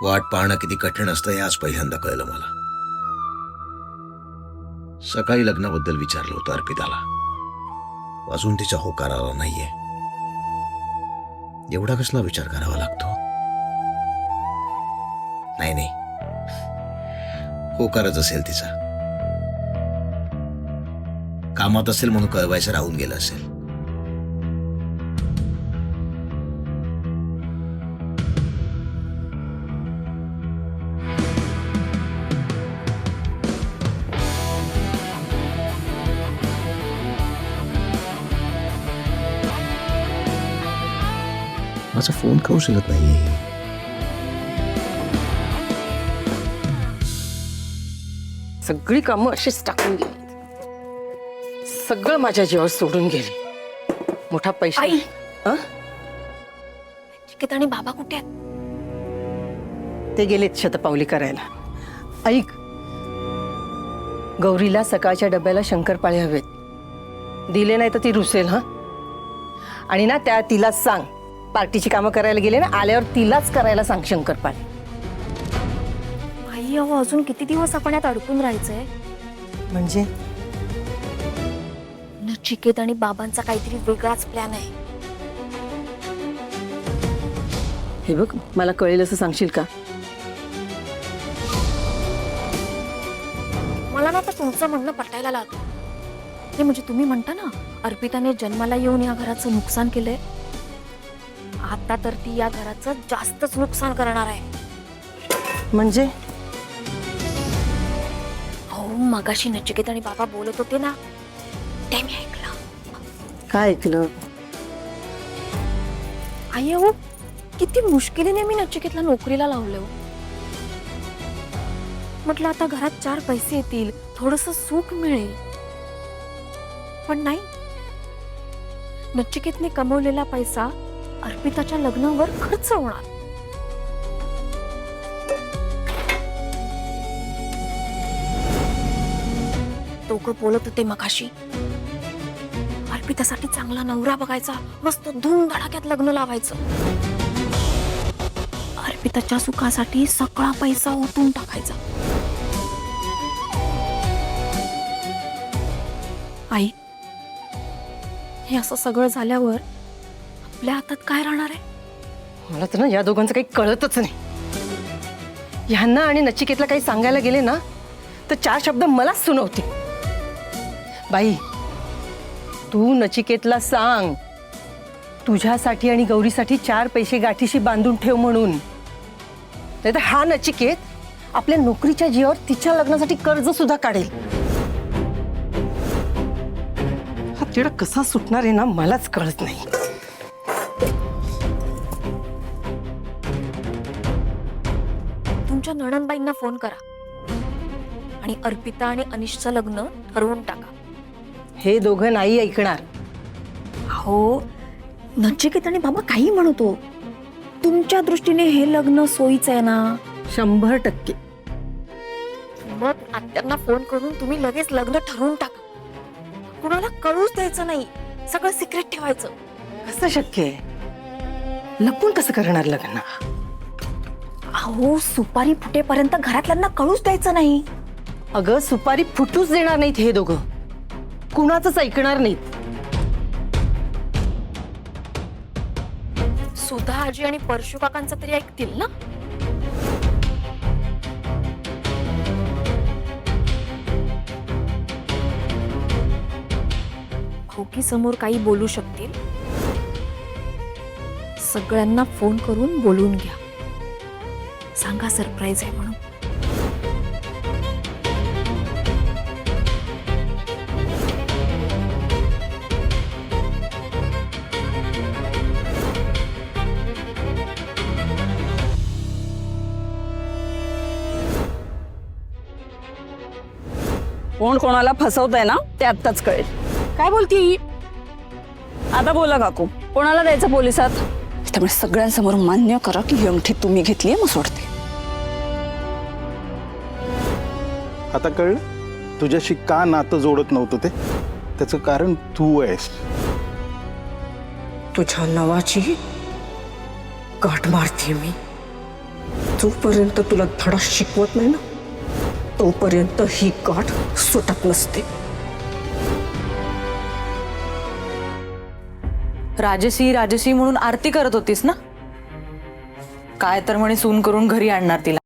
वाट पाहणं किती कठीण असतं हे आज पहिल्यांदा कळलं मला. सकाळी लग्नाबद्दल विचारलं होतं अर्पिताला, अजून तिचा होकार आला नाहीये. एवढा कसला विचार करावा लागतो? नाही नाही, होकारच असेल तिचा. कामात असेल म्हणून कळवायचं राहून गेलं असेल. माझा फोन का उचलत नाही? सगळी कामं अशीच टाकून गेली. सगळं माझ्या जीवावर सोडून गेले. मोठा पैसा. आई. चिकित आणि बाबा कुठे आहेत? ते गेलेत शतपावली करायला. ऐक, गौरीला सकाळच्या डब्याला शंकरपाळे हवेत. दिले नाही तर ती रुसेल. हा, आणि ना त्या तिला सांग, पार्टीची कामं करायला गेले ना, आल्यावर तिलाच करायला सांग शंकरपाळे. आई अहो, अजून किती दिवस आपण यात अडकून राहायचंय? म्हणजे नचिकेत आणि बाबांचा काहीतरी वेगळाच प्लॅन आहे. हे बघ, मला कळेल असं सांगशील का? मला ना आता तुमचं म्हणणं पटायला लागलं. ते म्हणजे तुम्ही म्हणता ना, अर्पिताने जन्माला येऊन या घराचं नुकसान केलंय. आता तर ती या घराचं जास्तच नुकसान करणार आहे. म्हणजे हो, मगाशी नचिकेत आणि बाबा बोलत होते ना, ते मी ऐकलं. काय ऐकलं? आई अहो, किती मुश्किलीने मी नचिकेतला नोकरीला लावलं. म्हटलं आता घरात 4 पैसे येतील, थोडंसं सुख मिळेल. पण नाही, नचिकेतने कमवलेला पैसा अर्पिताच्या लग्नावर खर्च होणार. दोघं बोलत होते मगाशी, अर्पितासाठी चांगला नवरा बघायचा, मस्त धूमधडाक्यात लग्न लावायचं. अर्पिताच्या सुखासाठी सगळा पैसा ओतून टाकायचा. आई, हे असं सगळं झाल्यावर आपल्या हातात काय राहणार आहे? मला तर ना या दोघांचं काही कळतच नाही. ह्यांना आणि नचिकेतला काही सांगायला गेले ना तर 4 शब्द मलाच सुनवते. बाई, तू नचिकेतला सांग, तुझ्यासाठी आणि गौरीसाठी 4 पैसे गाठीशी बांधून ठेव म्हणून. नाहीतर हा नचिकेत आपल्या नोकरीच्या जीवावर तिच्या लग्नासाठी कर्ज सुद्धा काढेल. हा तिला कसा सुटणार आहे ना, मलाच कळत नाही. तुमच्या नणंदबाईंना फोन करा आणि अर्पिता आणि अनिशचं लग्न ठरवून टाका. हे दोघं नाही ऐकणार. हो, नचिकेत आणि बाबा काही म्हणतो, तुमच्या दृष्टीने हे लग्न सोयीचं आहे ना? 100%. मग आत्यांना फोन करून तुम्ही लगेच लग्न ठरवून टाका. कुणाला कळूच द्यायचं नाही, सगळं सिक्रेट ठेवायचं. कसं शक्य आहे? लपून कसं करणार लग्न? अहो, सुपारी फुटेपर्यंत घरातल्यांना कळूच द्यायचं नाही. अगं, सुपारी फुटूच देणार नाहीत हे दोघं. कुणाचंच ऐकणार नाहीत. सुधा आजी आणि परशु काकांचं तरी ऐकतील ना? भाऊकी समोर काही बोलू शकतील. सगळ्यांना फोन करून बोलून घ्या, सांगा सरप्राईज आहे म्हणून. कोण कोणाला फसवतंय ना ते आत्ताच कळेल. काय बोलती ही? आता बोला काकू, कोणाला द्यायचं पोलिसात? त्यामुळे सगळ्यांसमोर मान्य करा की ही अंगठी तुम्ही घेतलीये, मग सोडते. आता कळलं तुझ्याशी का नातं जोडत नव्हतं ते? त्याचं कारण तू आहेस. तुझ्या नावाची गाठ मारते मी. जोपर्यंत तुला धडा शिकवत नाही ना तोपर्यंत ही गाठ सुटत नसते. राजसी राजसी म्हणून आरती करत होतीस ना? काय तर म्हणे सून करून घरी आणणार तिला.